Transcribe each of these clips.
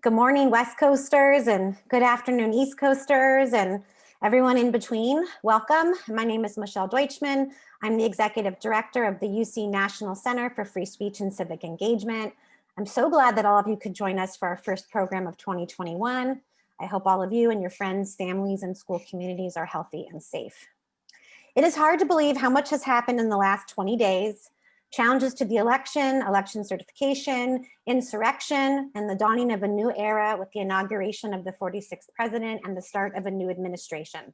Good morning, West Coasters, and good afternoon, East Coasters, and everyone in between. Welcome. My name is Michelle Deutschman. I'm the Executive Director of the UC National Center for Free Speech and Civic Engagement. I'm so glad that all of you could join us for our first program of 2021. I hope all of you and your friends, families, and school communities are healthy and safe. It is hard to believe how much has happened in the last 20 days. Challenges to the election, election certification, insurrection, and the dawning of a new era with the inauguration of the 46th president and the start of a new administration.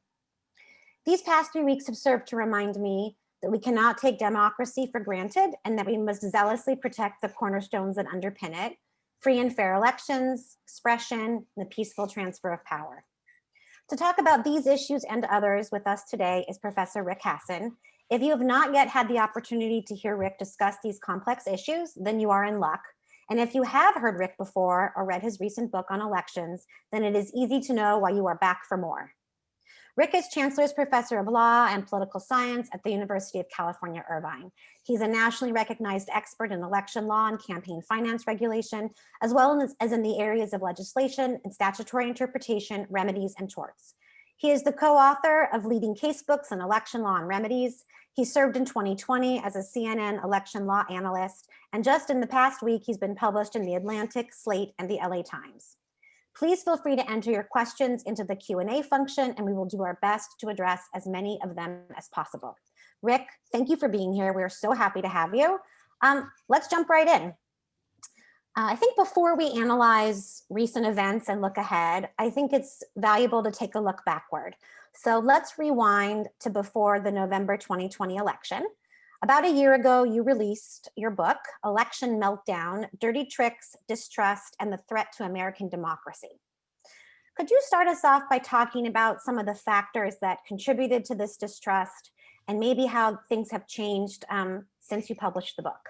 These past 3 weeks have served to remind me that we cannot take democracy for granted and that we must zealously protect the cornerstones that underpin it: free and fair elections, expression, and the peaceful transfer of power. To talk about these issues and others with us today is Professor Rick Hasen. If you have not yet had the opportunity to hear Rick discuss these complex issues, then you are in luck. And if you have heard Rick before or read his recent book on elections, then it is easy to know why you are back for more. Rick is Chancellor's Professor of Law and Political Science at the University of California, Irvine. He's a nationally recognized expert in election law and campaign finance regulation, as well as in the areas of legislation and statutory interpretation, remedies, and torts. He is the co-author of leading casebooks on election law and remedies. He served in 2020 as a CNN election law analyst, and just in the past week, he's been published in The Atlantic, Slate, and the LA Times. Please feel free to enter your questions into the Q&A function, and we will do our best to address as many of them as possible. Rick, thank you for being here. We're so happy to have you. Let's jump right in. I think before we analyze recent events and look ahead, I think it's valuable to take a look backward. So let's rewind to before the November 2020 election. About a year ago, you released your book, Election Meltdown: Dirty Tricks, Distrust, and the Threat to American Democracy. Could you start us off by talking about some of the factors that contributed to this distrust and maybe how things have changed since you published the book?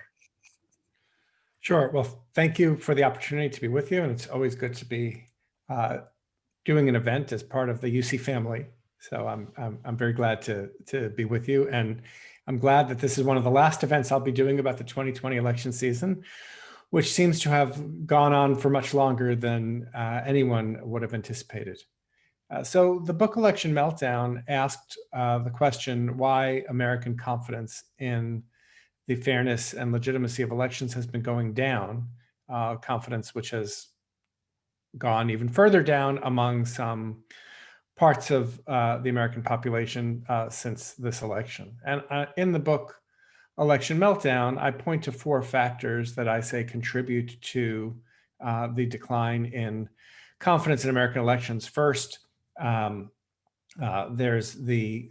Sure. Well, thank you for the opportunity to be with you. And it's always good to be doing an event as part of the UC family. So I'm very glad to be with you. And I'm glad that this is one of the last events I'll be doing about the 2020 election season, which seems to have gone on for much longer than anyone would have anticipated. So the book Election Meltdown asked the question why American confidence in the fairness and legitimacy of elections has been going down, confidence which has gone even further down among some parts of the American population since this election. And in the book, Election Meltdown, I point to 4 factors that I say contribute to the decline in confidence in American elections. First, there's the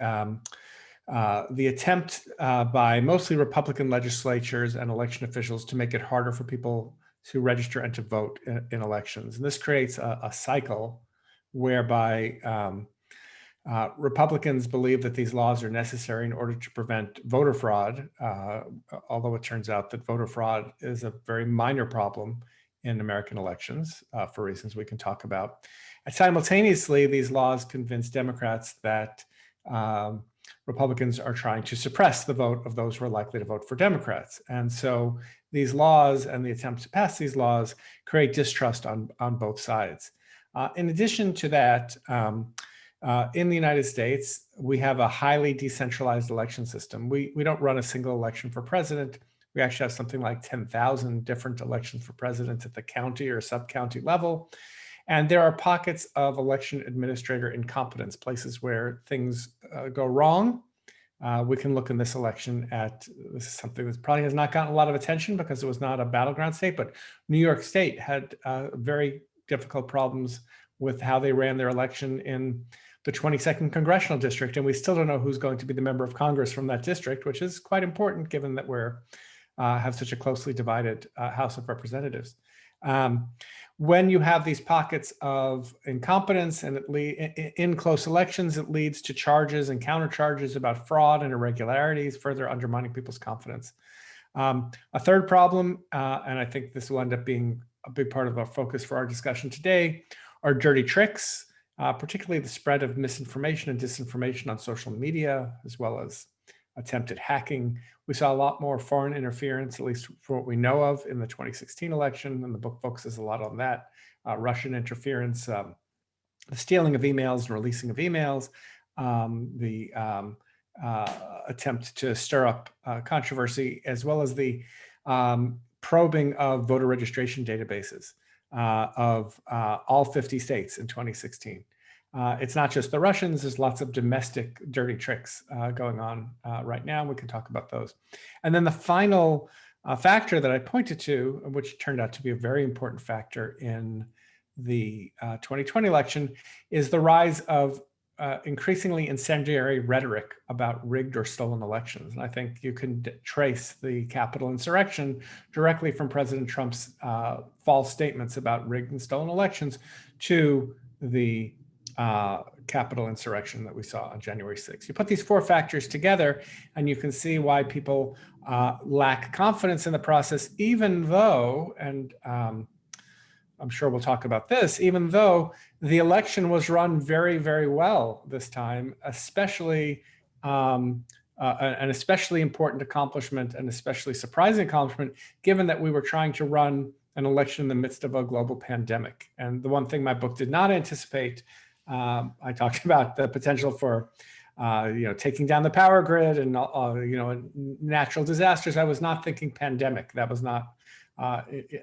attempt by mostly Republican legislatures and election officials to make it harder for people to register and to vote in elections. And this creates a cycle whereby Republicans believe that these laws are necessary in order to prevent voter fraud, although it turns out that voter fraud is a very minor problem in American elections for reasons we can talk about. And simultaneously, these laws convince Democrats that Republicans are trying to suppress the vote of those who are likely to vote for Democrats. And so these laws and the attempts to pass these laws create distrust on both sides. In addition to that, in the United States, we have a highly decentralized election system. We don't run a single election for president. We actually have something like 10,000 different elections for president at the county or sub-county level. And there are pockets of election administrator incompetence, places where things go wrong. We can look in this election at, this is something that probably has not gotten a lot of attention because it was not a battleground state, but New York State had very difficult problems with how they ran their election in the 22nd Congressional District. And we still don't know who's going to be the member of Congress from that district, which is quite important given that we're have such a closely divided House of Representatives. When you have these pockets of incompetence and in close elections, it leads to charges and countercharges about fraud and irregularities, further undermining people's confidence. A third problem, and I think this will end up being a big part of our focus for our discussion today, are dirty tricks, particularly the spread of misinformation and disinformation on social media, as well as attempted hacking. We saw a lot more foreign interference, at least for what we know of, in the 2016 election, and the book focuses a lot on that, Russian interference, the stealing of emails and releasing of emails, the attempt to stir up controversy, as well as the probing of voter registration databases of all 50 states in 2016. It's not just the Russians, there's lots of domestic dirty tricks going on right now. We can talk about those. And then the final factor that I pointed to, which turned out to be a very important factor in the 2020 election, is the rise of increasingly incendiary rhetoric about rigged or stolen elections. And I think you can trace the Capitol insurrection directly from President Trump's false statements about rigged and stolen elections to the Capitol insurrection that we saw on January 6th. You put these four factors together and you can see why people lack confidence in the process, even though, and I'm sure we'll talk about this, even though the election was run very, very well this time, especially an especially important accomplishment, an especially surprising accomplishment, given that we were trying to run an election in the midst of a global pandemic. And the one thing my book did not anticipate, I talked about the potential for taking down the power grid and natural disasters. I was not thinking pandemic. That was not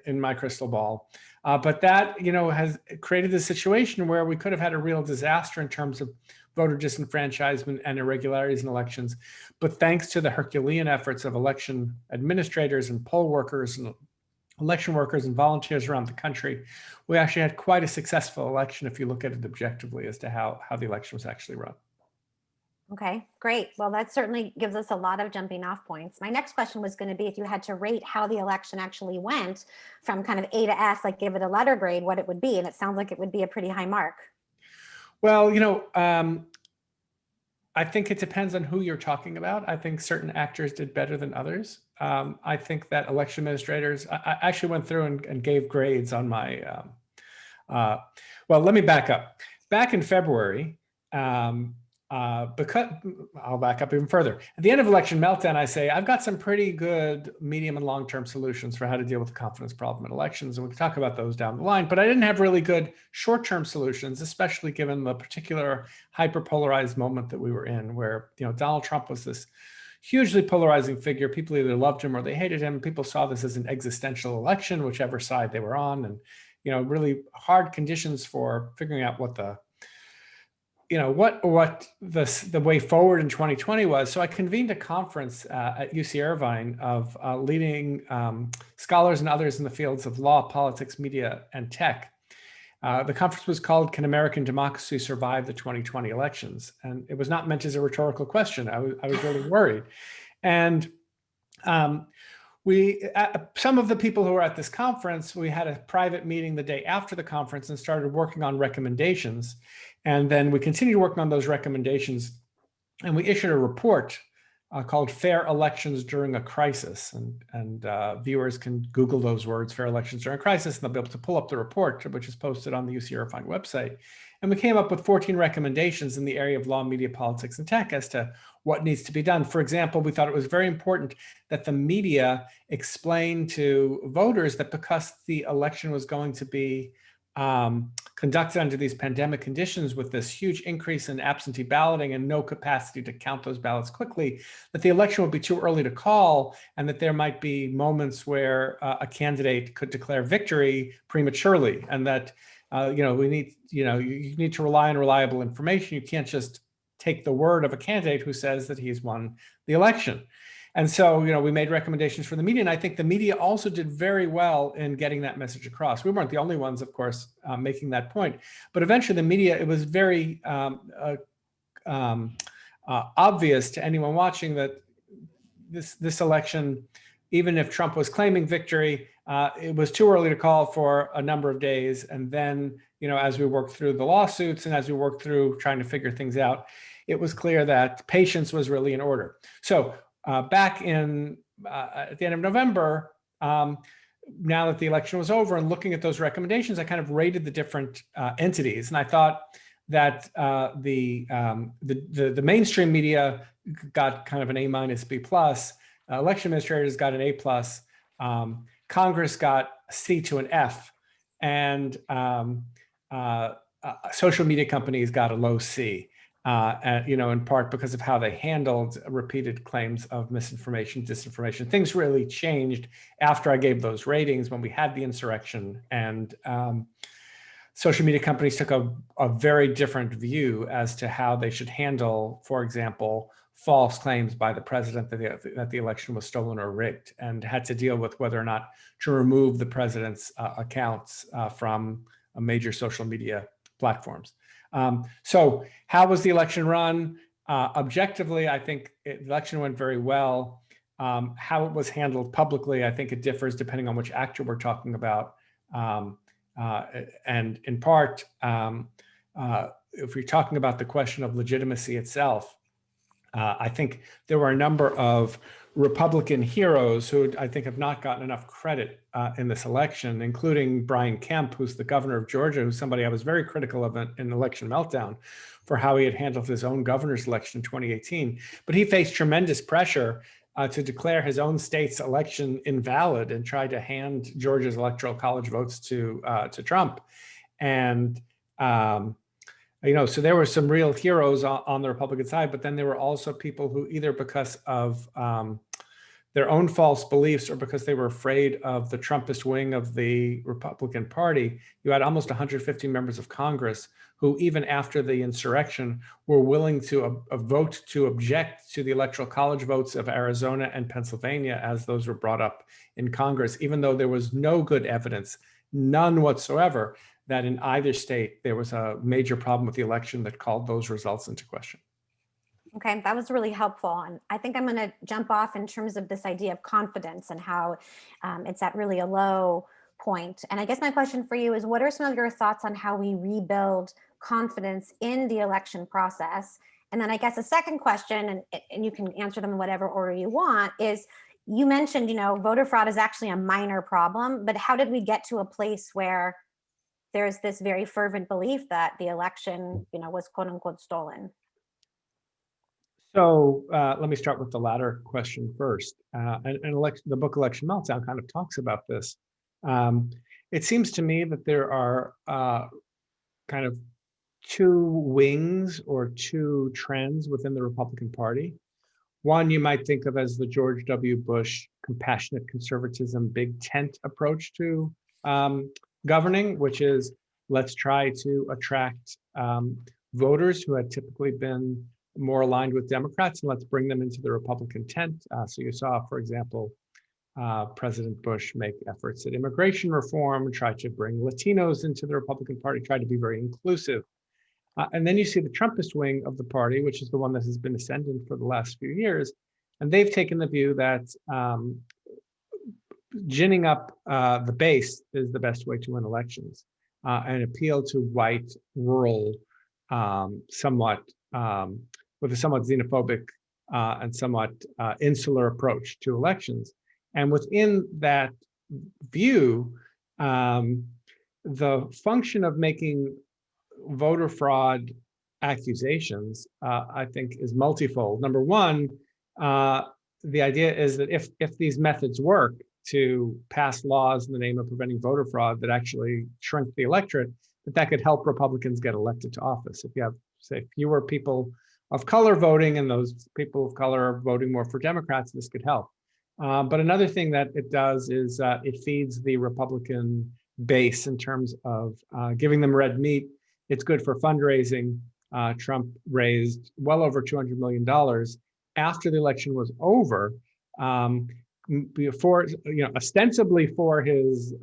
in my crystal ball. But that has created a situation where we could have had a real disaster in terms of voter disenfranchisement and irregularities in elections. But thanks to the Herculean efforts of election administrators and poll workers and election workers and volunteers around the country, we actually had quite a successful election if you look at it objectively as to how the election was actually run. Okay, great. Well, that certainly gives us a lot of jumping off points. My next question was going to be, if you had to rate how the election actually went from kind of A to F, like give it a letter grade, what it would be. And it sounds like it would be a pretty high mark. Well, I think it depends on who you're talking about. I think certain actors did better than others. I think that election administrators, I actually went through and gave grades on my, well, let me back up. Back in February, because I'll back up even further. At the end of election meltdown, I say, I've got some pretty good medium and long-term solutions for how to deal with the confidence problem in elections. And we can talk about those down the line, but I didn't have really good short-term solutions, especially given the particular hyper-polarized moment that we were in, where, Donald Trump was this hugely polarizing figure. People either loved him or they hated him. People saw this as an existential election, whichever side they were on, and, really hard conditions for figuring out what the the way forward in 2020 was. So I convened a conference at UC Irvine of leading scholars and others in the fields of law, politics, media, and tech. The conference was called "Can American Democracy Survive the 2020 Elections?" And it was not meant as a rhetorical question. I was really worried. And some of the people who were at this conference, we had a private meeting the day after the conference and started working on recommendations. And then we continued working on those recommendations, and we issued a report called "Fair Elections During a Crisis." And viewers can Google those words, "Fair Elections During a Crisis," and they'll be able to pull up the report, which is posted on the UC Irvine website. And we came up with 14 recommendations in the area of law, media, politics, and tech as to what needs to be done. For example, we thought it was very important that the media explain to voters that because the election was going to be conducted under these pandemic conditions with this huge increase in absentee balloting and no capacity to count those ballots quickly, that the election would be too early to call, and that there might be moments where a candidate could declare victory prematurely, and that you need to rely on reliable information. You can't just take the word of a candidate who says that he's won the election. And so, we made recommendations for the media, and I think the media also did very well in getting that message across. We weren't the only ones, of course, making that point, but eventually the media, it was very obvious to anyone watching that this election, even if Trump was claiming victory, it was too early to call for a number of days. And then, as we worked through the lawsuits and as we worked through trying to figure things out, it was clear that patience was really in order. So back in at the end of November, now that the election was over and looking at those recommendations, I kind of rated the different entities, and I thought that the mainstream media got kind of an A-, B+. Election administrators got an A+. Congress got a C to an F, and social media companies got a low C. In part because of how they handled repeated claims of misinformation, disinformation. Things really changed after I gave those ratings when we had the insurrection, and social media companies took a very different view as to how they should handle, for example, false claims by the president that the election was stolen or rigged, and had to deal with whether or not to remove the president's accounts from major social media platforms. So how was the election run? Objectively, I think the election went very well. How it was handled publicly, I think it differs depending on which actor we're talking about. And in part, if you're talking about the question of legitimacy itself, I think there were a number of Republican heroes who I think have not gotten enough credit in this election, including Brian Kemp, who's the governor of Georgia, who's somebody I was very critical of in election Meltdown for how he had handled his own governor's election in 2018. But he faced tremendous pressure to declare his own state's election invalid and try to hand Georgia's electoral college votes to Trump. And so there were some real heroes on the Republican side, but then there were also people who either because of their own false beliefs or because they were afraid of the Trumpist wing of the Republican Party, you had almost 150 members of Congress who, even after the insurrection, were willing to vote to object to the electoral college votes of Arizona and Pennsylvania as those were brought up in Congress, even though there was no good evidence, none whatsoever, that in either state there was a major problem with the election that called those results into question. Okay, that was really helpful. And I think I'm going to jump off in terms of this idea of confidence and how it's at really a low point. And I guess my question for you is, what are some of your thoughts on how we rebuild confidence in the election process? And then I guess a second question, and you can answer them in whatever order you want, is you mentioned, voter fraud is actually a minor problem, but how did we get to a place where there's this very fervent belief that the election, was quote unquote stolen? So let me start with the latter question first. The book Election Meltdown kind of talks about this. It seems to me that there are kind of two wings or two trends within the Republican Party. One you might think of as the George W. Bush compassionate conservatism, big tent approach to governing, which is let's try to attract voters who had typically been more aligned with Democrats, and let's bring them into the Republican tent. So you saw, for example, President Bush make efforts at immigration reform, try to bring Latinos into the Republican Party, try to be very inclusive. And then you see the Trumpist wing of the party, which is the one that has been ascendant for the last few years. And they've taken the view that ginning up the base is the best way to win elections, and appeal to white, rural, with a somewhat xenophobic and somewhat insular approach to elections. And within that view, the function of making voter fraud accusations, I think, is multifold. Number one, the idea is that if these methods work to pass laws in the name of preventing voter fraud that actually shrink the electorate, that could help Republicans get elected to office. If you have, say, fewer people of color voting and those people of color are voting more for Democrats, this could help. But another thing that it does is it feeds the Republican base in terms of giving them red meat. It's good for fundraising. Trump raised well over $200 million after the election was over, before, ostensibly for his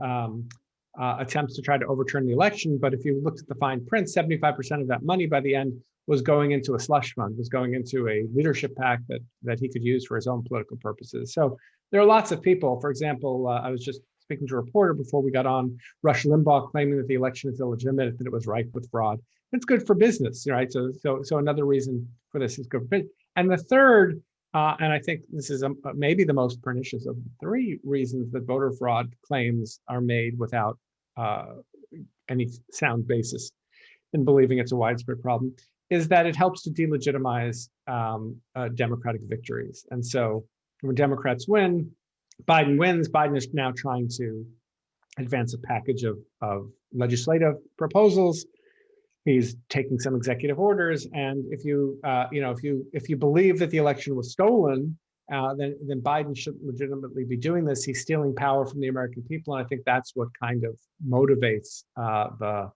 attempts to try to overturn the election. But if you looked at the fine print, 75% of that money by the end was going into a slush fund, was going into a leadership PAC that he could use for his own political purposes. So there are lots of people. For example, I was just speaking to a reporter before we got on, Rush Limbaugh claiming that the election is illegitimate, that it was rife with fraud. It's good for business, right? So another reason for this is good for business. And the third, and I think this is maybe the most pernicious of the three reasons that voter fraud claims are made without any sound basis in believing it's a widespread problem, is that it helps to delegitimize democratic victories. And so when Democrats win, Biden wins, Biden is now trying to advance a package of legislative proposals. He's taking some executive orders, and if you believe that the election was stolen, then Biden shouldn't legitimately be doing this. He's stealing power from the American people, and I think that's what kind of motivates the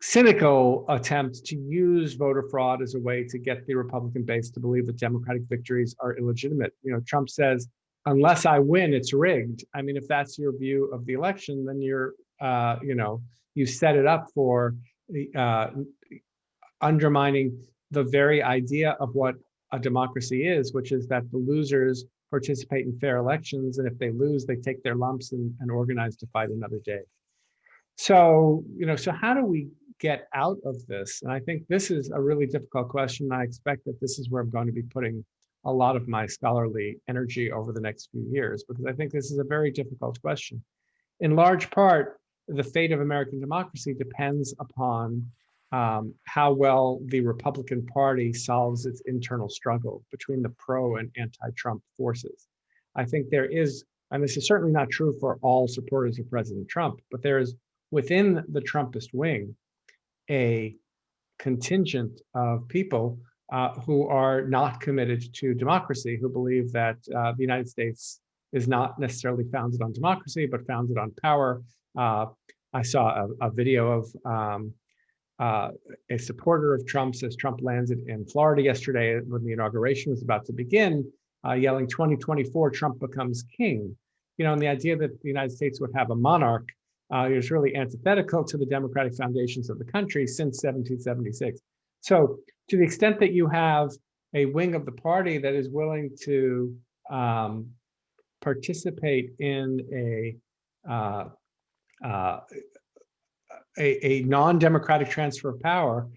cynical attempt to use voter fraud as a way to get the Republican base to believe that Democratic victories are illegitimate. Trump says, "Unless I win, it's rigged." I mean, if that's your view of the election, then you're, you set it up for undermining the very idea of what a democracy is, which is that the losers participate in fair elections, and if they lose, they take their lumps and organize to fight another day. So, so how do we get out of this? And I think this is a really difficult question. I expect that this is where I'm going to be putting a lot of my scholarly energy over the next few years, because I think this is a very difficult question. In large part, the fate of American democracy depends upon how well the Republican Party solves its internal struggle between the pro and anti-Trump forces. I think there is, and this is certainly not true for all supporters of President Trump, but there is within the Trumpist wing a contingent of people who are not committed to democracy, who believe that the United States is not necessarily founded on democracy, but founded on power. I saw a video of a supporter of Trump's as Trump landed in Florida yesterday when the inauguration was about to begin, yelling, "2024, Trump becomes king." And the idea that the United States would have a monarch is really antithetical to the democratic foundations of the country since 1776. So to the extent that you have a wing of the party that is willing to participate in a non-democratic transfer of power,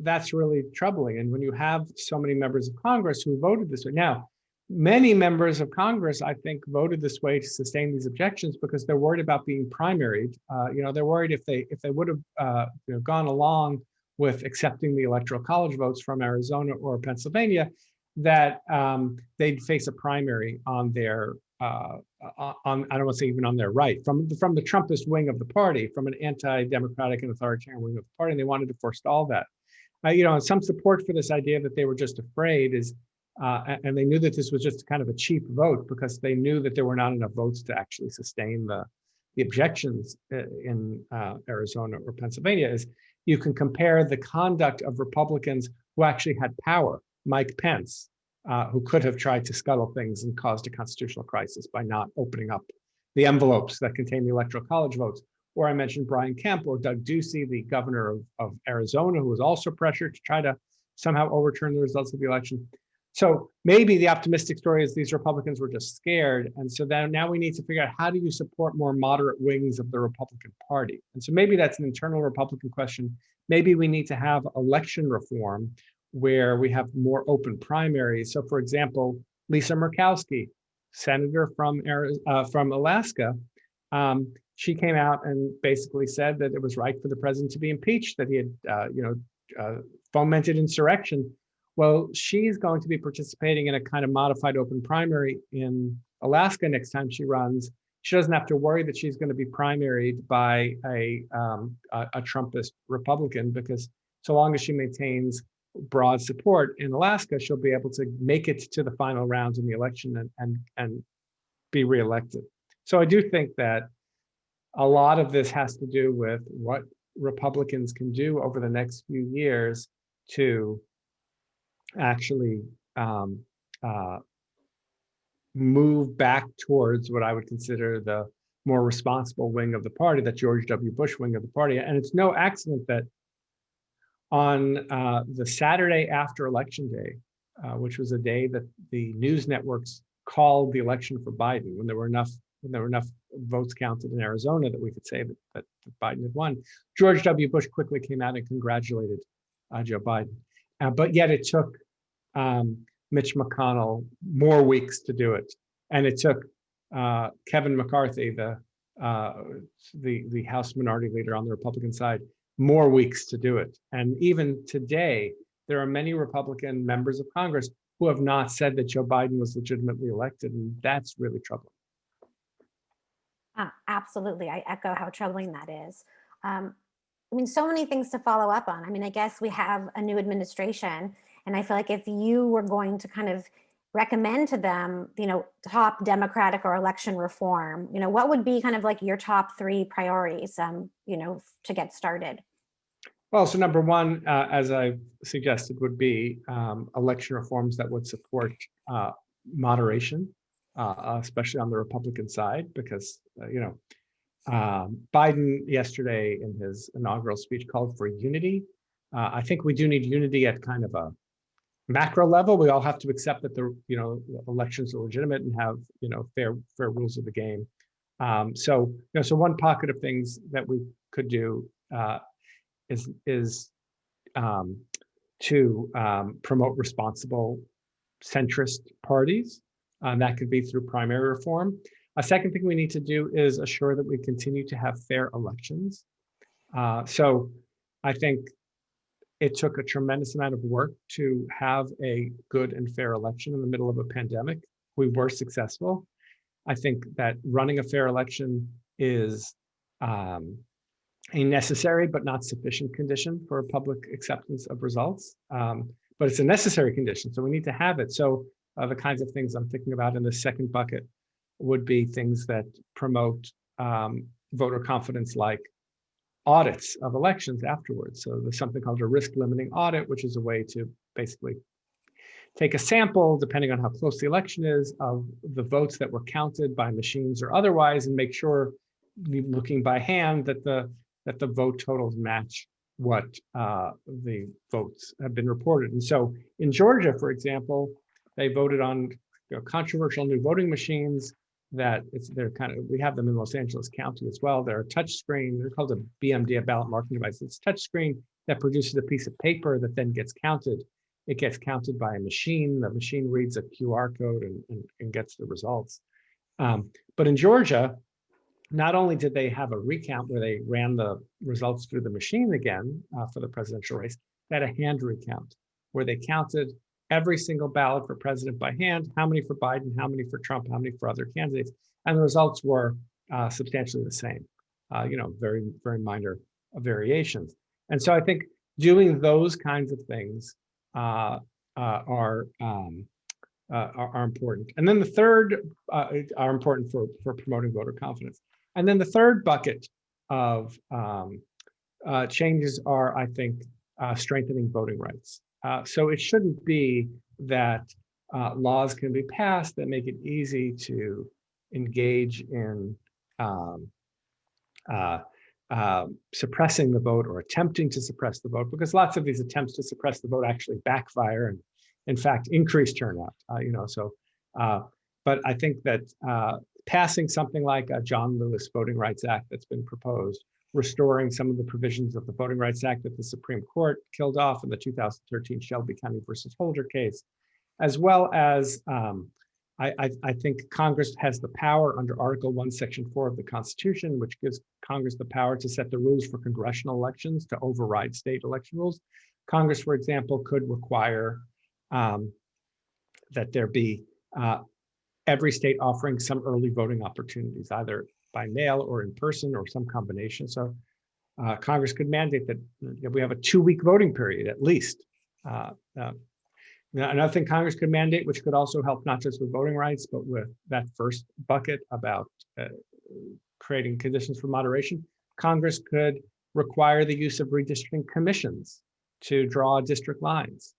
that's really troubling. And when you have so many members of Congress who voted this way, now, many members of Congress, I think, voted this way to sustain these objections because they're worried about being primaried. They're worried if they would have gone along with accepting the Electoral College votes from Arizona or Pennsylvania, that they'd face a primary on their I don't want to say even on their right, from the Trumpist wing of the party, from an anti-democratic and authoritarian wing of the party, and they wanted to forestall that. And some support for this idea that they were just afraid is, and they knew that this was just kind of a cheap vote because they knew that there were not enough votes to actually sustain the objections in Arizona or Pennsylvania, is you can compare the conduct of Republicans who actually had power, Mike Pence, who could have tried to scuttle things and caused a constitutional crisis by not opening up the envelopes that contain the Electoral College votes. Or I mentioned Brian Kemp or Doug Ducey, the governor of Arizona, who was also pressured to try to somehow overturn the results of the election. So maybe the optimistic story is these Republicans were just scared. And so then now we need to figure out, how do you support more moderate wings of the Republican Party? And so maybe that's an internal Republican question. Maybe we need to have election reform where we have more open primaries. So for example, Lisa Murkowski, senator from Alaska, she came out and basically said that it was right for the president to be impeached, that he had fomented insurrection. Well, she's going to be participating in a kind of modified open primary in Alaska next time she runs. She doesn't have to worry that she's going to be primaried by a Trumpist Republican, because so long as she maintains broad support in Alaska, she'll be able to make it to the final rounds in the election and be reelected. So I do think that a lot of this has to do with what Republicans can do over the next few years to actually move back towards what I would consider the more responsible wing of the party, that George W. Bush wing of the party. And it's no accident that on the Saturday after Election Day, which was a day that the news networks called the election for Biden, when there were enough votes counted in Arizona that we could say that Biden had won, George W. Bush quickly came out and congratulated Joe Biden. But yet it took Mitch McConnell more weeks to do it, and it took Kevin McCarthy, the House Minority Leader on the Republican side, more weeks to do it. And even today, there are many Republican members of Congress who have not said that Joe Biden was legitimately elected, and that's really troubling. Absolutely. I echo how troubling that is. I mean, so many things to follow up on. I mean, I guess we have a new administration, and I feel like if you were going to kind of recommend to them, top democratic or election reform, what would be kind of like your top 3 priorities, to get started? Well, so number one, as I suggested, would be election reforms that would support moderation, especially on the Republican side, because, Biden yesterday in his inaugural speech called for unity. I think we do need unity at kind of a macro level. We all have to accept that the elections are legitimate and have fair rules of the game. So one pocket of things that we could do is to promote responsible centrist parties. That could be through primary reform. A second thing we need to do is assure that we continue to have fair elections. So I think it took a tremendous amount of work to have a good and fair election in the middle of a pandemic. We were successful. I think that running a fair election is a necessary but not sufficient condition for public acceptance of results. But it's a necessary condition, so we need to have it. So the kinds of things I'm thinking about in the second bucket would be things that promote voter confidence, like audits of elections afterwards. So there's something called a risk limiting audit, which is a way to basically take a sample, depending on how close the election is, of the votes that were counted by machines or otherwise, and make sure, looking by hand, that the vote totals match what the votes have been reported. And so in Georgia, for example, they voted on controversial new voting machines that we have them in Los Angeles County as well. They're a touch screen. They're called a BMD, a ballot marking device. It's a touch screen that produces a piece of paper that then gets counted. It gets counted by a machine. The machine reads a QR code and gets the results. But in Georgia, not only did they have a recount where they ran the results through the machine again for the presidential race, they had a hand recount where they counted every single ballot for president by hand, how many for Biden, how many for Trump, how many for other candidates, and the results were substantially the same, very, very minor variations. And so I think doing those kinds of things are important. And then the third are important for promoting voter confidence. And then the third bucket of changes are, I think, strengthening voting rights. So it shouldn't be that laws can be passed that make it easy to engage in suppressing the vote or attempting to suppress the vote, because lots of these attempts to suppress the vote actually backfire and, in fact, increase turnout. But I think that passing something like a John Lewis Voting Rights Act that's been proposed, restoring some of the provisions of the Voting Rights Act that the Supreme Court killed off in the 2013 Shelby County versus Holder case, as well as I think Congress has the power under Article 1, Section 4 of the Constitution, which gives Congress the power to set the rules for congressional elections, to override state election rules. Congress, for example, could require that there be every state offering some early voting opportunities, either by mail or in person or some combination. So Congress could mandate that we have a 2-week voting period at least. Another thing Congress could mandate, which could also help not just with voting rights, but with that first bucket about creating conditions for moderation, Congress could require the use of redistricting commissions to draw district lines.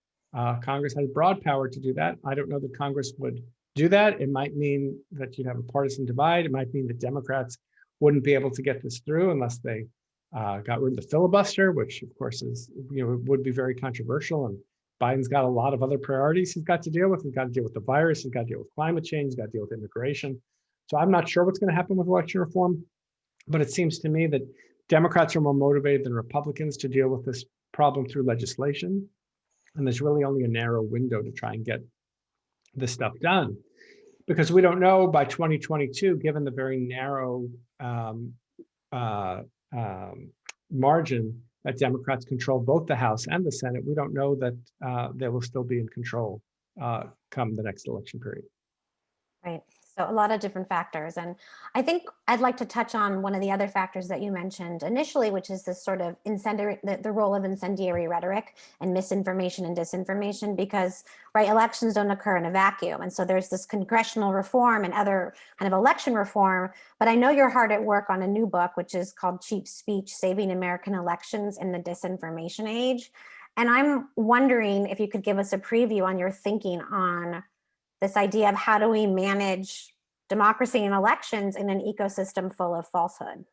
Congress has broad power to do that. I don't know that Congress would do that. It might mean that you'd have a partisan divide. It might mean that Democrats wouldn't be able to get this through unless they got rid of the filibuster, which of course is, would be very controversial. And Biden's got a lot of other priorities he's got to deal with. He's got to deal with the virus. He's got to deal with climate change. He's got to deal with immigration. So I'm not sure what's going to happen with election reform, but it seems to me that Democrats are more motivated than Republicans to deal with this problem through legislation. And there's really only a narrow window to try and get this stuff done, because we don't know by 2022, given the very narrow margin that Democrats control both the House and the Senate, we don't know that they will still be in control come the next election period. Right. So a lot of different factors. And I think I'd like to touch on one of the other factors that you mentioned initially, which is this sort of incendiary, the role of incendiary rhetoric and misinformation and disinformation, because right, elections don't occur in a vacuum. And so there's this congressional reform and other kind of election reform. But I know you're hard at work on a new book, which is called Cheap Speech: Saving American Elections in the Disinformation Age. And I'm wondering if you could give us a preview on your thinking on this idea of how do we manage democracy and elections in an ecosystem full of falsehood?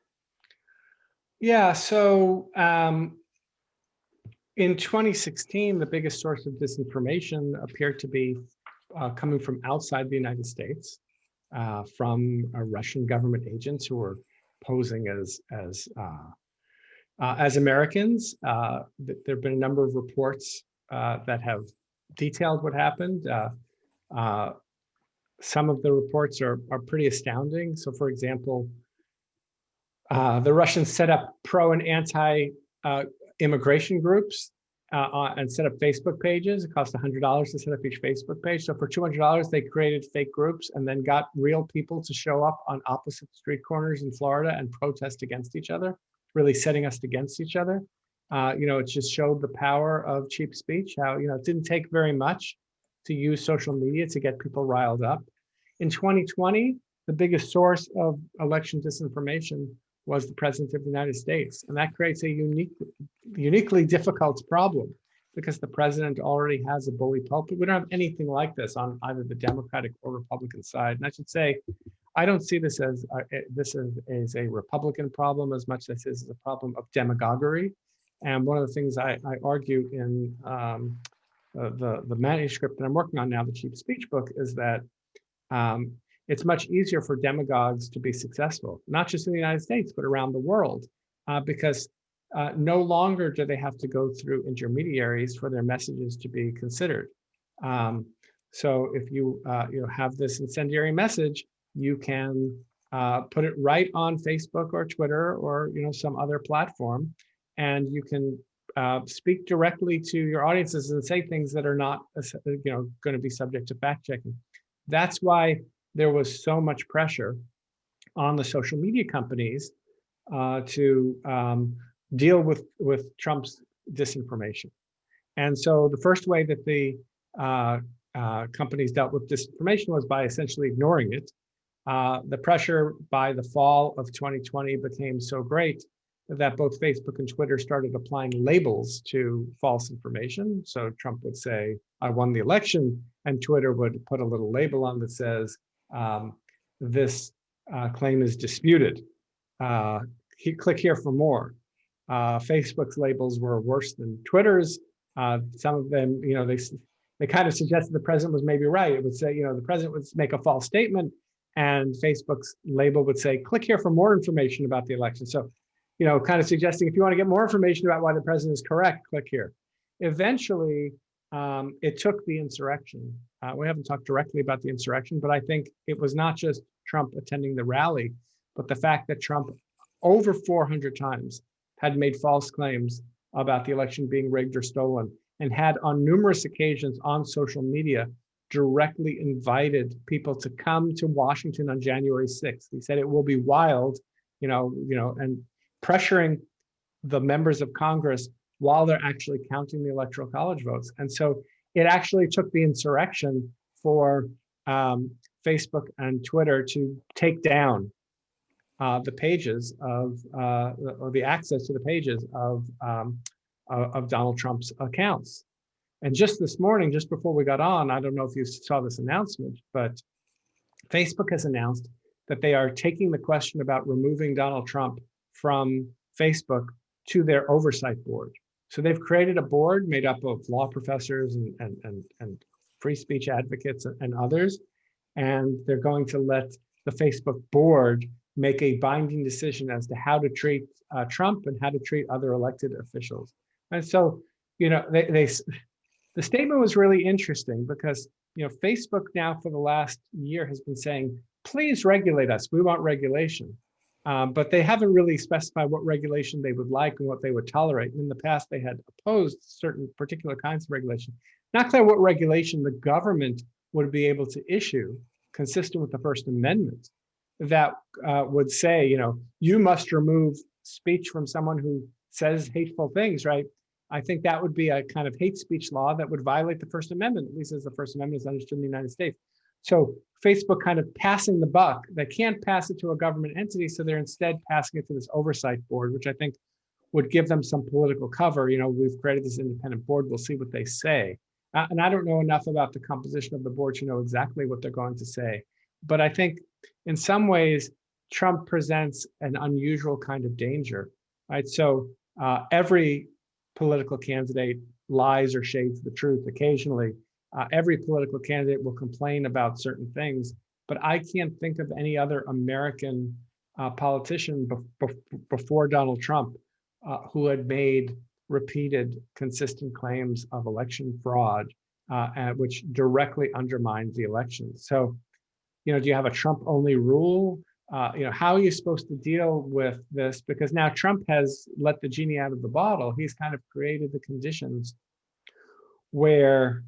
Yeah, so in 2016, the biggest source of disinformation appeared to be coming from outside the United States, from Russian government agents who were posing as Americans. There have been a number of reports that have detailed what happened. Some of the reports are pretty astounding. So, for example, the Russians set up pro and anti immigration groups and set up Facebook pages. It cost $100 to set up each Facebook page. So for $200, they created fake groups and then got real people to show up on opposite street corners in Florida and protest against each other, really setting us against each other. It just showed the power of cheap speech, how, it didn't take very much to use social media to get people riled up. In 2020, the biggest source of election disinformation was the President of the United States. And that creates a uniquely difficult problem because the president already has a bully pulpit. We don't have anything like this on either the Democratic or Republican side. And I should say, I don't see this as a Republican problem as much as this is a problem of demagoguery. And one of the things I argue in the manuscript that I'm working on now, the Cheap Speech book, is that it's much easier for demagogues to be successful, not just in the United States, but around the world, because no longer do they have to go through intermediaries for their messages to be considered. So if you have this incendiary message, you can put it right on Facebook or Twitter or some other platform, and you can speak directly to your audiences and say things that are not going to be subject to fact checking. That's why there was so much pressure on the social media companies to deal with Trump's disinformation. And so the first way that the companies dealt with disinformation was by essentially ignoring it. The pressure by the fall of 2020 became so great that both Facebook and Twitter started applying labels to false information. So Trump would say, "I won the election," and Twitter would put a little label on that says, "This claim is disputed. Click here for more." Facebook's labels were worse than Twitter's. Some of them, they kind of suggested the president was maybe right. It would say, the president would make a false statement, and Facebook's label would say, "Click here for more information about the election." So, kind of suggesting if you want to get more information about why the president is correct, click here. Eventually, it took the insurrection. We haven't talked directly about the insurrection, but I think it was not just Trump attending the rally, but the fact that Trump over 400 times had made false claims about the election being rigged or stolen, and had on numerous occasions on social media directly invited people to come to Washington on January 6th. He said it will be wild, and pressuring the members of Congress while they're actually counting the Electoral College votes. And so it actually took the insurrection for Facebook and Twitter to take down the pages of, or the access to the pages of Donald Trump's accounts. And just this morning, just before we got on, I don't know if you saw this announcement, but Facebook has announced that they are taking the question about removing Donald Trump from Facebook to their oversight board. So they've created a board made up of law professors and free speech advocates and others, and they're going to let the Facebook board make a binding decision as to how to treat Trump and how to treat other elected officials. And so, the statement was really interesting because, Facebook now for the last year has been saying, "Please regulate us. We want regulation." But they haven't really specified what regulation they would like and what they would tolerate. In the past, they had opposed certain particular kinds of regulation. Not clear what regulation the government would be able to issue consistent with the First Amendment that would say, you must remove speech from someone who says hateful things, right? I think that would be a kind of hate speech law that would violate the First Amendment, at least as the First Amendment is understood in the United States. So Facebook kind of passing the buck, they can't pass it to a government entity, so they're instead passing it to this oversight board, which I think would give them some political cover. We've created this independent board, we'll see what they say. And I don't know enough about the composition of the board to know exactly what they're going to say. But I think in some ways, Trump presents an unusual kind of danger, right? So every political candidate lies or shades the truth occasionally. Every political candidate will complain about certain things, but I can't think of any other American politician before Donald Trump who had made repeated, consistent claims of election fraud, which directly undermined the election. So, do you have a Trump-only rule? How are you supposed to deal with this? Because now Trump has let the genie out of the bottle. He's kind of created the conditions where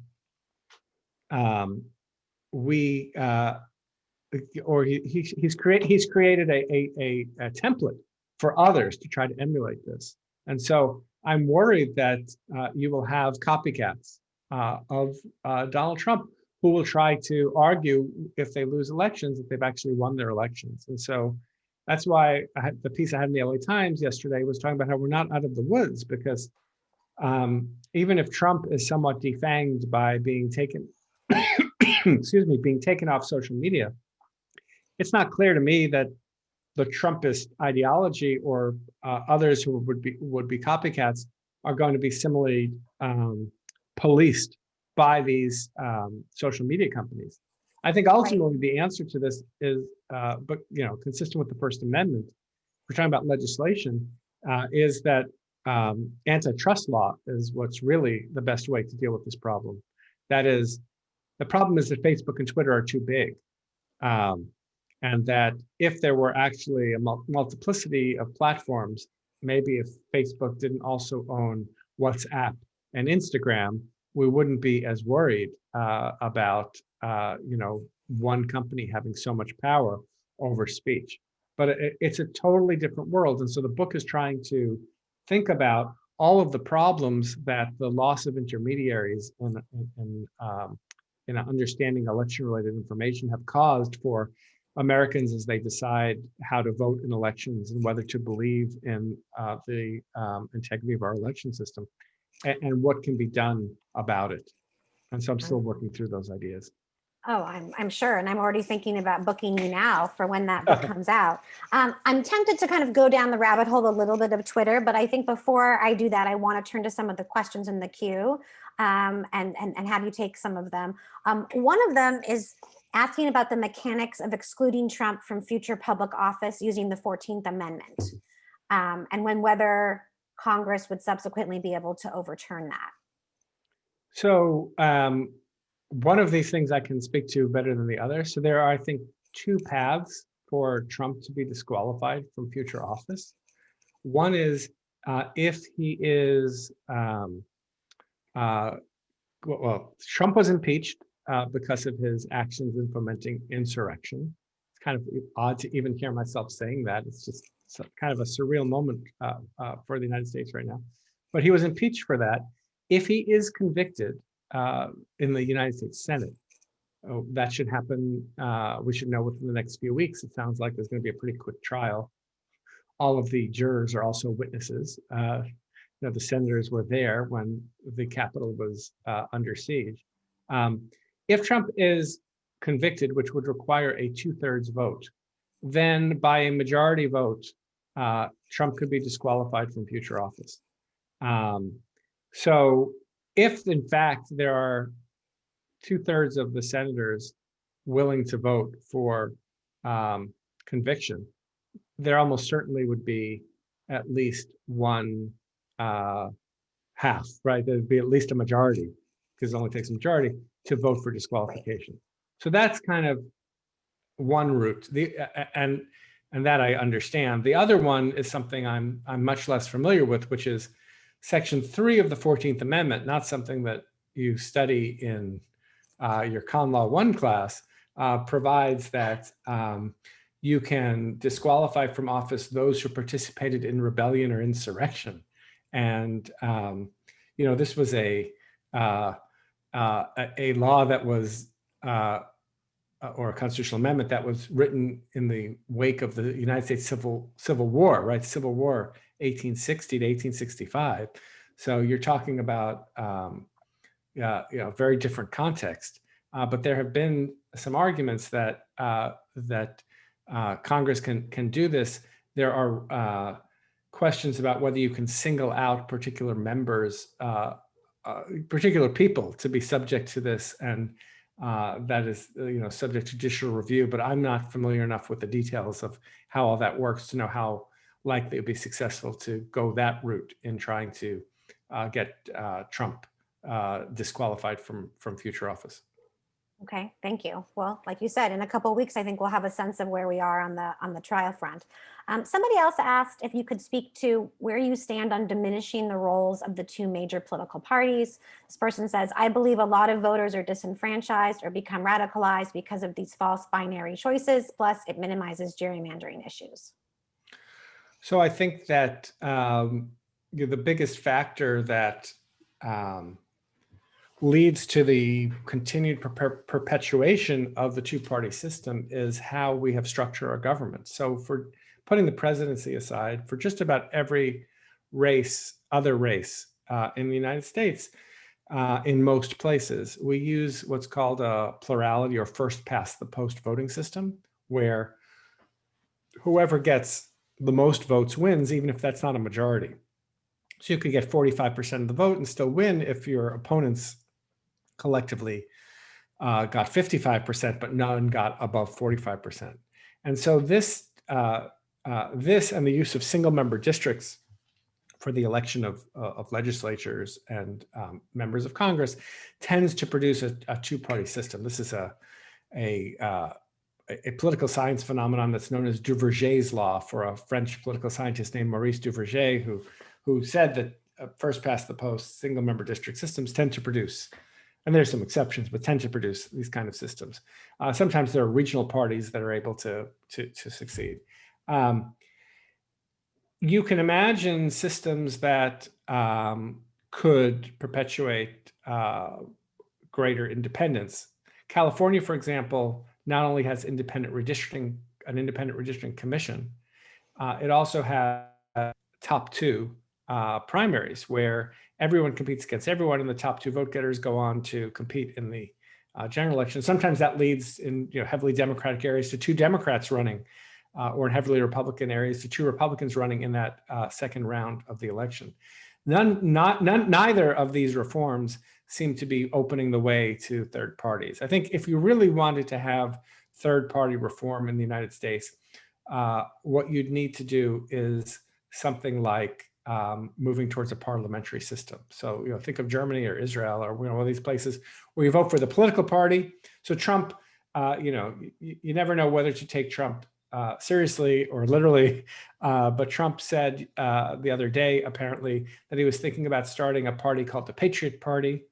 he's created a template for others to try to emulate this. And so I'm worried that you will have copycats of Donald Trump who will try to argue if they lose elections that they've actually won their elections. And so that's why the piece I had in the LA Times yesterday was talking about how we're not out of the woods, because even if Trump is somewhat defanged by being taken, being taken off social media, it's not clear to me that the Trumpist ideology or others who would be copycats are going to be similarly policed by these social media companies. I think ultimately the answer to this is, consistent with the First Amendment, we're talking about legislation, is that antitrust law is what's really the best way to deal with this problem. That is, the problem is that Facebook and Twitter are too big. And that if there were actually a multiplicity of platforms, maybe if Facebook didn't also own WhatsApp and Instagram, we wouldn't be as worried about one company having so much power over speech. But it's a totally different world. And so the book is trying to think about all of the problems that the loss of intermediaries in understanding election-related information have caused for Americans as they decide how to vote in elections and whether to believe in the integrity of our election system, and what can be done about it. And so I'm still working through those ideas. Oh, I'm sure. And I'm already thinking about booking you now for when that book comes out. I'm tempted to kind of go down the rabbit hole a little bit of Twitter, but I think before I do that, I want to turn to some of the questions in the queue and have you take some of them. One of them is asking about the mechanics of excluding Trump from future public office using the 14th Amendment, and whether Congress would subsequently be able to overturn that. So one of these things I can speak to better than the other. So there are, I think, two paths for Trump to be disqualified from future office. One is if he is, Trump was impeached because of his actions implementing insurrection. It's kind of odd to even hear myself saying that. It's just kind of a surreal moment for the United States right now. But he was impeached for that. If he is convicted in the United States Senate, that should happen. We should know within the next few weeks. It sounds like there's going to be a pretty quick trial. All of the jurors are also witnesses. The senators were there when the Capitol was under siege. If Trump is convicted, which would require a 2/3 vote, then by a majority vote, Trump could be disqualified from future office. So if in fact there are 2/3 of the senators willing to vote for conviction, there almost certainly would be at least one half, right? There'd be at least a majority, because it only takes a majority to vote for disqualification. So that's kind of one route. And that I understand. The other one is something I'm much less familiar with, which is Section 3 of the 14th Amendment, not something that you study in your Con Law 1 class, provides that you can disqualify from office those who participated in rebellion or insurrection. And, this was a law that was, or a constitutional amendment that was written in the wake of the United States Civil War, right? Civil War, 1860 to 1865. So you're talking about, very different context. But there have been some arguments that Congress can do this. There are questions about whether you can single out particular members, particular people to be subject to this, and that is subject to judicial review. But I'm not familiar enough with the details of how all that works to know how likely it would be successful to go that route in trying to get Trump disqualified from future office. Okay, thank you. Well, like you said, in a couple of weeks, I think we'll have a sense of where we are on the trial front. Somebody else asked if you could speak to where you stand on diminishing the roles of the two major political parties. This person says, I believe a lot of voters are disenfranchised or become radicalized because of these false binary choices, plus it minimizes gerrymandering issues. So I think that the biggest factor that leads to the continued perpetuation of the two-party system is how we have structured our government. So for putting the presidency aside, for just about every other race in the United States, in most places, we use what's called a plurality or first past the post voting system, where whoever gets the most votes wins, even if that's not a majority. So you could get 45% of the vote and still win if your opponents collectively got 55%, but none got above 45%. And so this and the use of single member districts for the election of legislatures and members of Congress tends to produce a two-party system. This is a political science phenomenon that's known as Duverger's law, for a French political scientist named Maurice Duverger, who said that first past the post single member district systems tend to produce, and there's some exceptions, but tend to produce these kind of systems. Sometimes there are regional parties that are able to succeed. You can imagine systems that could perpetuate greater independence. California, for example, not only has an independent redistricting commission, it also has top two primaries where everyone competes against everyone, and the top two vote getters go on to compete in the general election. Sometimes that leads in heavily Democratic areas to two Democrats running, or in heavily Republican areas to two Republicans running in that second round of the election. Neither of these reforms seem to be opening the way to third parties. I think if you really wanted to have third party reform in the United States, what you'd need to do is something like moving towards a parliamentary system. So, think of Germany or Israel or one of these places where you vote for the political party. So Trump, you never know whether to take Trump seriously or literally, but Trump said the other day, apparently, that he was thinking about starting a party called the Patriot Party.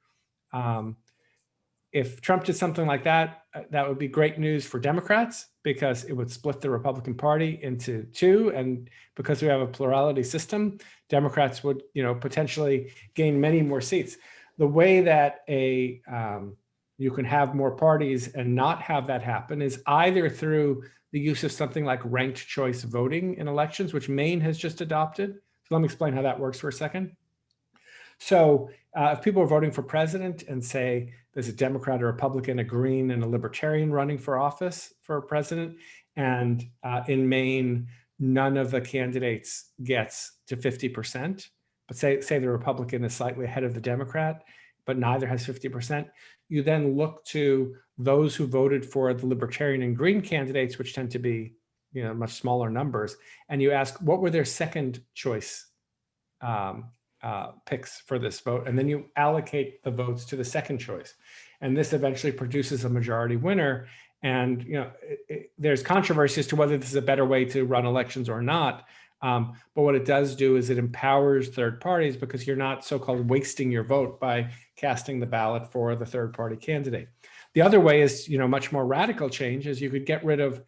If Trump did something like that, that would be great news for Democrats, because it would split the Republican Party into two. And because we have a plurality system, Democrats would, potentially gain many more seats. The way that you can have more parties and not have that happen is either through the use of something like ranked choice voting in elections, which Maine has just adopted. So let me explain how that works for a second. So if people are voting for president and say there's a Democrat, a Republican, a Green, and a Libertarian running for office for president, and in Maine, none of the candidates gets to 50%, but say the Republican is slightly ahead of the Democrat, but neither has 50%, you then look to those who voted for the Libertarian and Green candidates, which tend to be much smaller numbers, and you ask what were their second choice picks for this vote, and then you allocate the votes to the second choice, and this eventually produces a majority winner. And there's controversy as to whether this is a better way to run elections or not, but what it does do is it empowers third parties, because you're not so-called wasting your vote by casting the ballot for the third party candidate. The other way is, much more radical change, is you could get rid of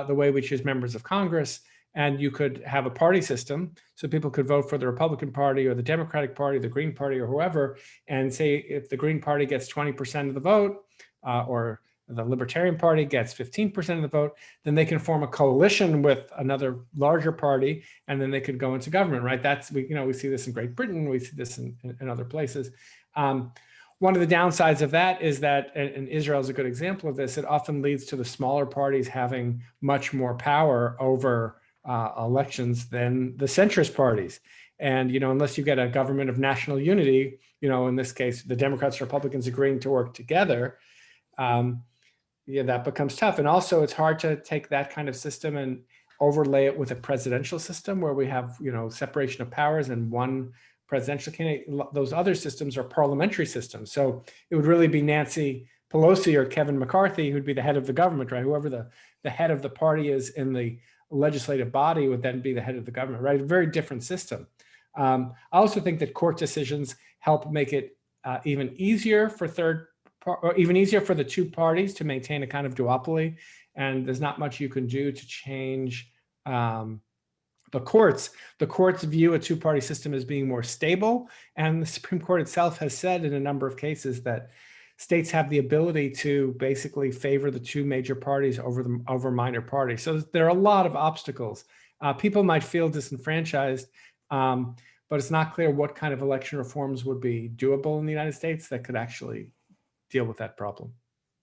the way we choose members of Congress, and you could have a party system, so people could vote for the Republican Party or the Democratic Party, the Green Party, or whoever, and say if the Green Party gets 20% of the vote, or the Libertarian Party gets 15% of the vote, then they can form a coalition with another larger party, and then they could go into government, right? We see this in Great Britain, we see this in other places. One of the downsides of that is that, and Israel is a good example of this, it often leads to the smaller parties having much more power over elections than the centrist parties. And, unless you get a government of national unity, in this case, the Democrats and Republicans agreeing to work together, that becomes tough. And also it's hard to take that kind of system and overlay it with a presidential system where we have, separation of powers and one presidential candidate. Those other systems are parliamentary systems. So it would really be Nancy Pelosi or Kevin McCarthy who'd be the head of the government, right? Whoever the head of the party is in the legislative body would then be the head of the government, right? A very different system. I also think that court decisions help make it even easier for the two parties to maintain a kind of duopoly. And there's not much you can do to change the courts. The courts view a two-party system as being more stable. And the Supreme Court itself has said in a number of cases that states have the ability to basically favor the two major parties over minor parties. So there are a lot of obstacles. People might feel disenfranchised, but it's not clear what kind of election reforms would be doable in the United States that could actually deal with that problem.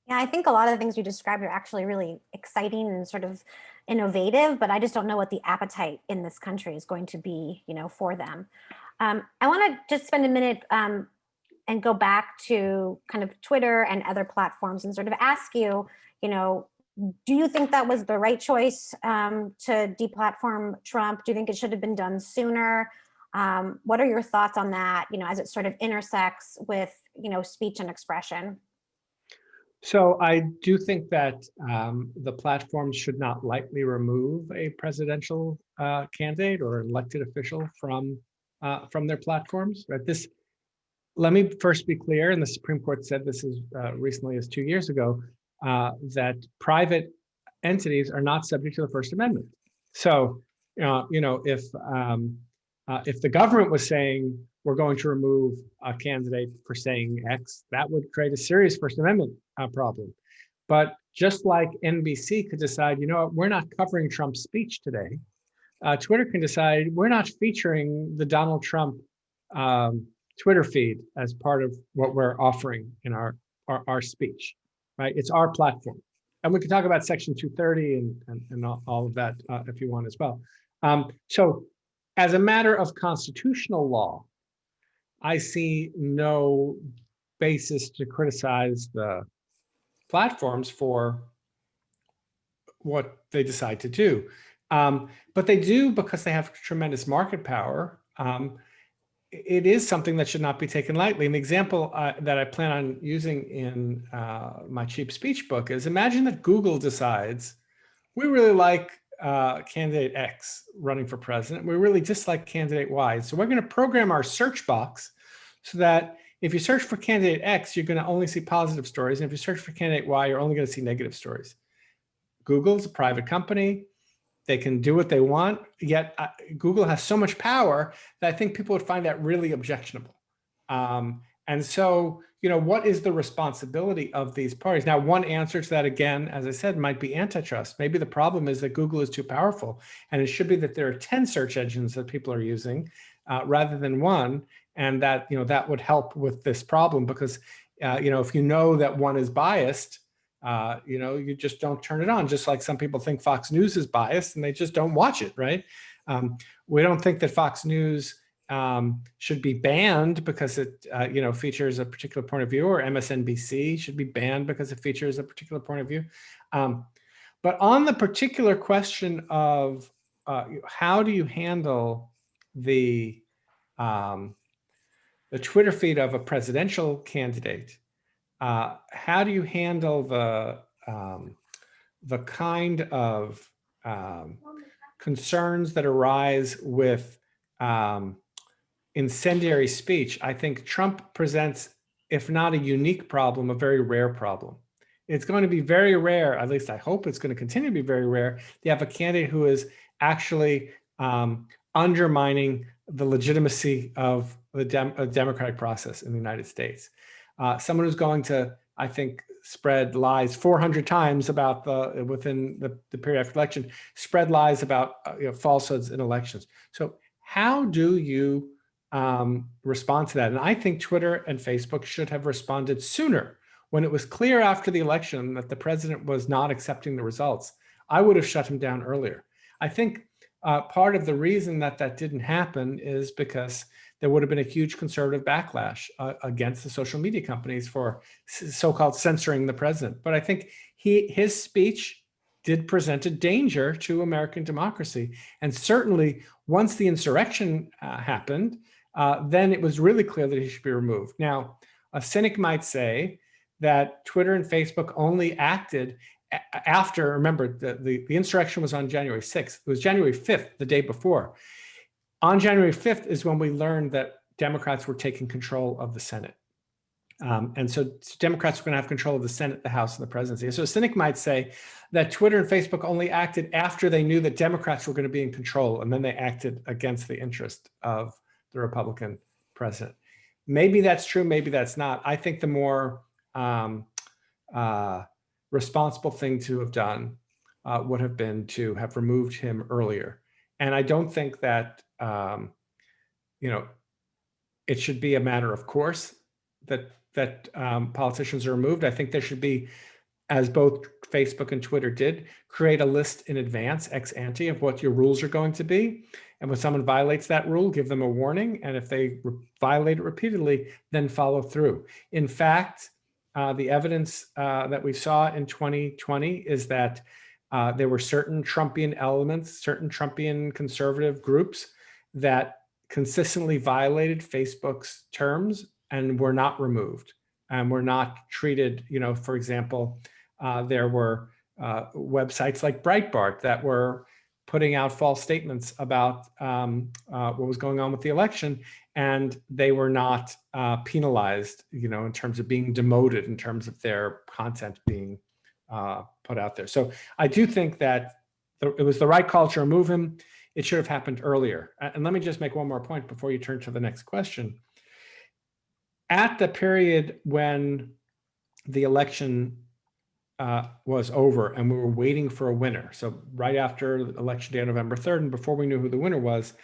Yeah, I think a lot of the things you described are actually really exciting and sort of innovative, but I just don't know what the appetite in this country is going to be, for them. I want to just spend a minute and go back to kind of Twitter and other platforms and sort of ask you, do you think that was the right choice to deplatform Trump? Do you think it should have been done sooner? What are your thoughts on that, as it sort of intersects with, speech and expression? So I do think that the platforms should not lightly remove a presidential candidate or elected official from their platforms. Right? Let me first be clear, and the Supreme Court said this as recently as 2 years ago, that private entities are not subject to the First Amendment. So, if the government was saying we're going to remove a candidate for saying X, that would create a serious First Amendment problem. But just like NBC could decide, we're not covering Trump's speech today, Twitter can decide we're not featuring the Donald Trump Twitter feed as part of what we're offering in our speech, right? It's our platform. And we can talk about Section 230 and all of that if you want as well. So as a matter of constitutional law, I see no basis to criticize the platforms for what they decide to do. But they do because they have tremendous market power. It is something that should not be taken lightly. An example that I plan on using in my cheap speech book is, imagine that Google decides, we really like candidate X running for president. We really dislike candidate Y. So we're going to program our search box so that if you search for candidate X, you're going to only see positive stories. And if you search for candidate Y, you're only going to see negative stories. Google's a private company. They can do what they want, yet Google has so much power that I think people would find that really objectionable. And so, what is the responsibility of these parties? Now, one answer to that, again, as I said, might be antitrust. Maybe the problem is that Google is too powerful, and it should be that there are 10 search engines that people are using rather than one, and that, that would help with this problem because, if you know that one is biased, you just don't turn it on, just like some people think Fox News is biased and they just don't watch it, right? We don't think that Fox News should be banned because it, features a particular point of view, or MSNBC should be banned because it features a particular point of view. But on the particular question of how do you handle the Twitter feed of a presidential candidate, how do you handle the kind of concerns that arise with incendiary speech? I think Trump presents, if not a unique problem, a very rare problem. it's going to be very rare, at least I hope it's going to continue to be very rare, to have a candidate who is actually undermining the legitimacy of the democratic process in the United States. Someone who's going to, I think, spread lies 400 times about within the period after election, spread lies about falsehoods in elections. So how do you respond to that? And I think Twitter and Facebook should have responded sooner. When it was clear after the election that the president was not accepting the results, I would have shut him down earlier. I think part of the reason that that didn't happen is because there would have been a huge conservative backlash against the social media companies for so-called censoring the president. But I think his speech did present a danger to American democracy. And certainly once the insurrection happened, then it was really clear that he should be removed. Now, a cynic might say that Twitter and Facebook only acted after, remember, the insurrection was on January 6th. It was January 5th, the day before. On January 5th is when we learned that Democrats were taking control of the Senate. And so Democrats were going to have control of the Senate, the House, and the presidency. So a cynic might say that Twitter and Facebook only acted after they knew that Democrats were going to be in control, and then they acted against the interest of the Republican president. Maybe that's true, maybe that's not. I think the more responsible thing to have done would have been to have removed him earlier. And I don't think that it should be a matter of course that politicians are removed. I think there should be, as both Facebook and Twitter did, create a list in advance, ex ante, of what your rules are going to be. And when someone violates that rule, give them a warning. And if they violate it repeatedly, then follow through. In fact, the evidence that we saw in 2020 is that there were certain Trumpian elements, certain Trumpian conservative groups that consistently violated Facebook's terms and were not removed and were not treated. For example, there were websites like Breitbart that were putting out false statements about what was going on with the election, and they were not penalized, in terms of being demoted, in terms of their content being put out there. So I do think that it was the right call to remove him. It should have happened earlier. And let me just make one more point before you turn to the next question. At the period when the election was over and we were waiting for a winner, so right after election day on November 3rd, and before we knew who the winner was,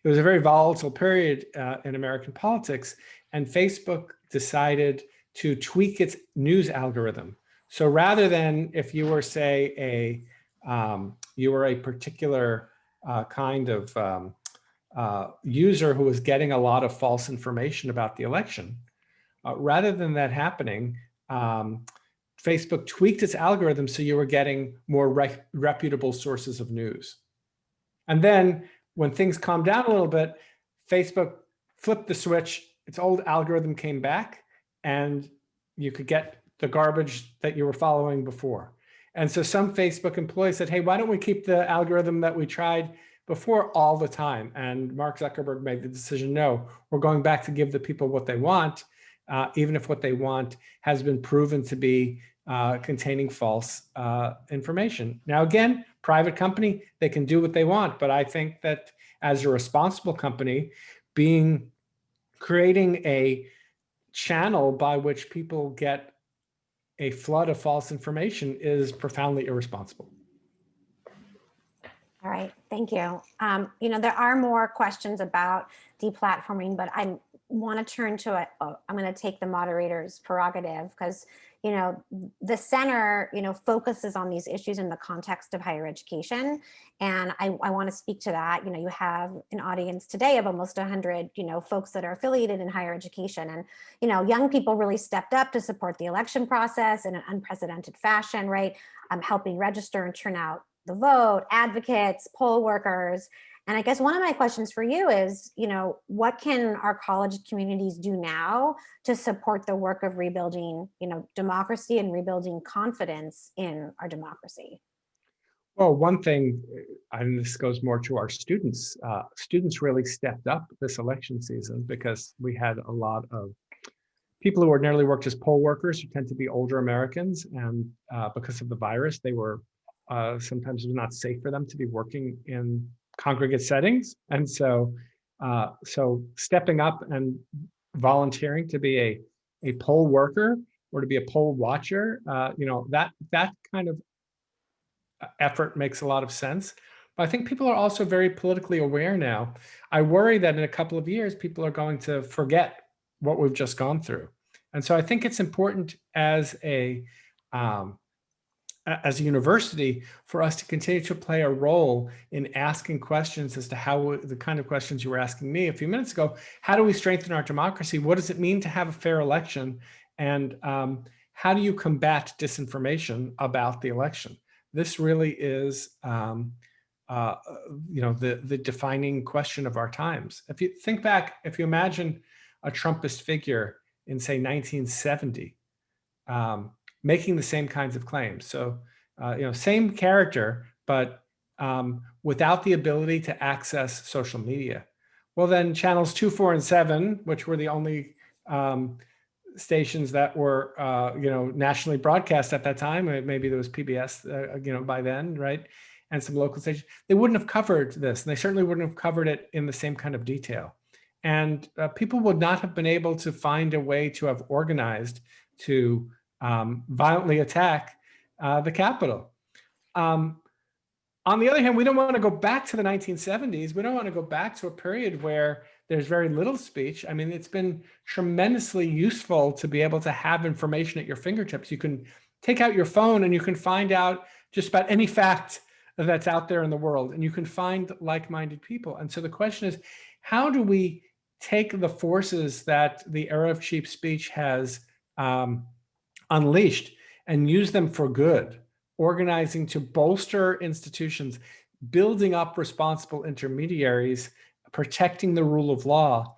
it was a very volatile period in American politics, and Facebook decided to tweak its news algorithm. So rather than, if you were, say, you were a particular kind of user who was getting a lot of false information about the election, rather than that happening, Facebook tweaked its algorithm so you were getting more reputable sources of news. And then when things calmed down a little bit, Facebook flipped the switch, its old algorithm came back, and you could get the garbage that you were following before. And so some Facebook employees said, hey, why don't we keep the algorithm that we tried before all the time? And Mark Zuckerberg made the decision, no, we're going back to give the people what they want, even if what they want has been proven to be containing false information. Now, again, private company, they can do what they want. But I think that as a responsible company, creating a channel by which people get a flood of false information is profoundly irresponsible. All right, thank you. There are more questions about deplatforming, but I want to turn to it. I'm going to take the moderator's prerogative because, the center, focuses on these issues in the context of higher education. And I want to speak to that. You have an audience today of almost 100, folks that are affiliated in higher education. And, young people really stepped up to support the election process in an unprecedented fashion, right? Helping register and turn out the vote, advocates, poll workers. And I guess one of my questions for you is, what can our college communities do now to support the work of rebuilding, democracy and rebuilding confidence in our democracy? Well, one thing, and this goes more to our students, students really stepped up this election season because we had a lot of people who ordinarily worked as poll workers, who tend to be older Americans, and because of the virus, they were sometimes it was not safe for them to be working in congregate settings. And so, so stepping up and volunteering to be a poll worker or to be a poll watcher, that kind of effort makes a lot of sense. But I think people are also very politically aware now. I worry that in a couple of years, people are going to forget what we've just gone through. And so I think it's important as a university for us to continue to play a role in asking questions as to how the kind of questions you were asking me a few minutes ago. How do we strengthen our democracy? What does it mean to have a fair election? And how do you combat disinformation about the election? This really is the defining question of our times. If you think back, if you imagine a Trumpist figure in, say, 1970, making the same kinds of claims. So, same character, but without the ability to access social media. Well, then channels 2, 4, and 7, which were the only stations that were, nationally broadcast at that time, maybe there was PBS, by then, right? And some local stations, they wouldn't have covered this. And they certainly wouldn't have covered it in the same kind of detail. And people would not have been able to find a way to have organized to violently attack the Capitol. On the other hand, we don't want to go back to the 1970s. We don't want to go back to a period where there's very little speech. I mean, it's been tremendously useful to be able to have information at your fingertips. You can take out your phone and you can find out just about any fact that's out there in the world, and you can find like-minded people. And so the question is, how do we take the forces that the era of cheap speech has unleashed and use them for good, organizing to bolster institutions, building up responsible intermediaries, protecting the rule of law,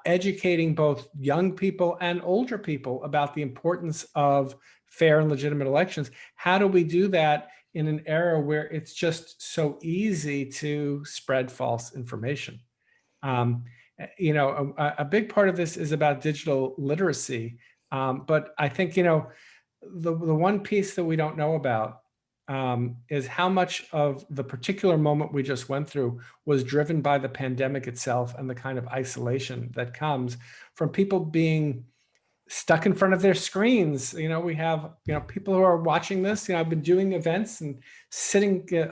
educating both young people and older people about the importance of fair and legitimate elections? How do we do that in an era where it's just so easy to spread false information? A big part of this is about digital literacy. But I think, the one piece that we don't know about is how much of the particular moment we just went through was driven by the pandemic itself and the kind of isolation that comes from people being stuck in front of their screens. We have, people who are watching this. I've been doing events and sitting, it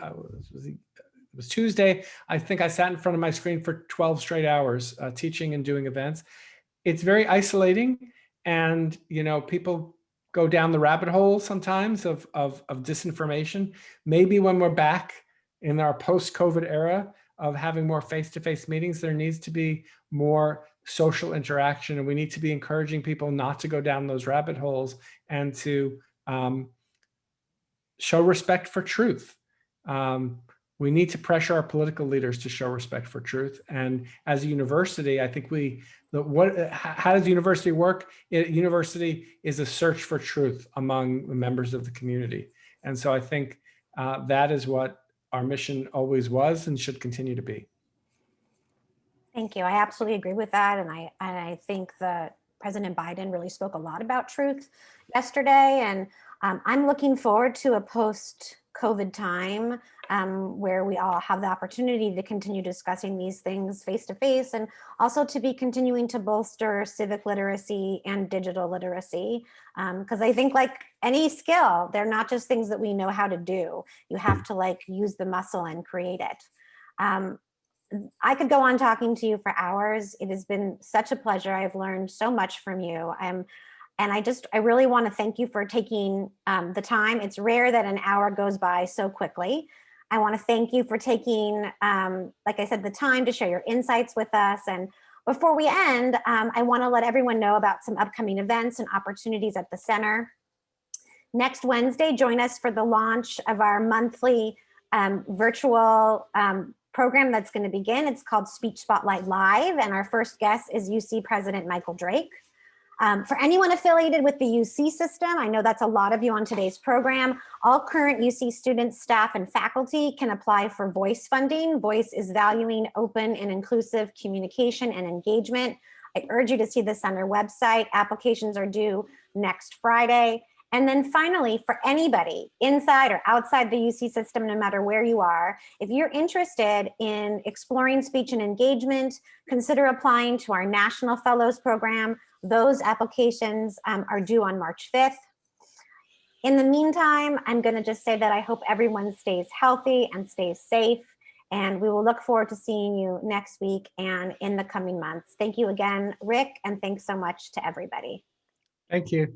was Tuesday. I think I sat in front of my screen for 12 straight hours, teaching and doing events. It's very isolating. And, people go down the rabbit hole sometimes of disinformation. Maybe when we're back in our post-COVID era of having more face-to-face meetings, there needs to be more social interaction, and we need to be encouraging people not to go down those rabbit holes and to show respect for truth. We need to pressure our political leaders to show respect for truth. And as a university, I think how does university work? University is a search for truth among the members of the community. And so I think that is what our mission always was and should continue to be. Thank you. I absolutely agree with that. And I think that President Biden really spoke a lot about truth yesterday. And I'm looking forward to a post-COVID time where we all have the opportunity to continue discussing these things face-to-face, and also to be continuing to bolster civic literacy and digital literacy. Because I think, like any skill, they're not just things that we know how to do. You have to use the muscle and create it. I could go on talking to you for hours. It has been such a pleasure. I've learned so much from you. And I really want to thank you for taking the time. It's rare that an hour goes by so quickly. I want to thank you for taking, like I said, the time to share your insights with us. And before we end, I want to let everyone know about some upcoming events and opportunities at the center. Next Wednesday, join us for the launch of our monthly virtual program that's going to begin. It's called Speech Spotlight Live, and our first guest is UC President Michael Drake. For anyone affiliated with the UC system, I know that's a lot of you on today's program, all current UC students, staff, and faculty can apply for VOICE funding. VOICE is valuing open and inclusive communication and engagement I urge you to see this on our website. Applications are due next Friday. And then finally, for anybody inside or outside the UC system, no matter where you are, if you're interested in exploring speech and engagement, consider applying to our National Fellows Program. Those applications are due on March 5th. In the meantime, I'm going to just say that I hope everyone stays healthy and stays safe. And we will look forward to seeing you next week and in the coming months. Thank you again, Rick, and thanks so much to everybody. Thank you.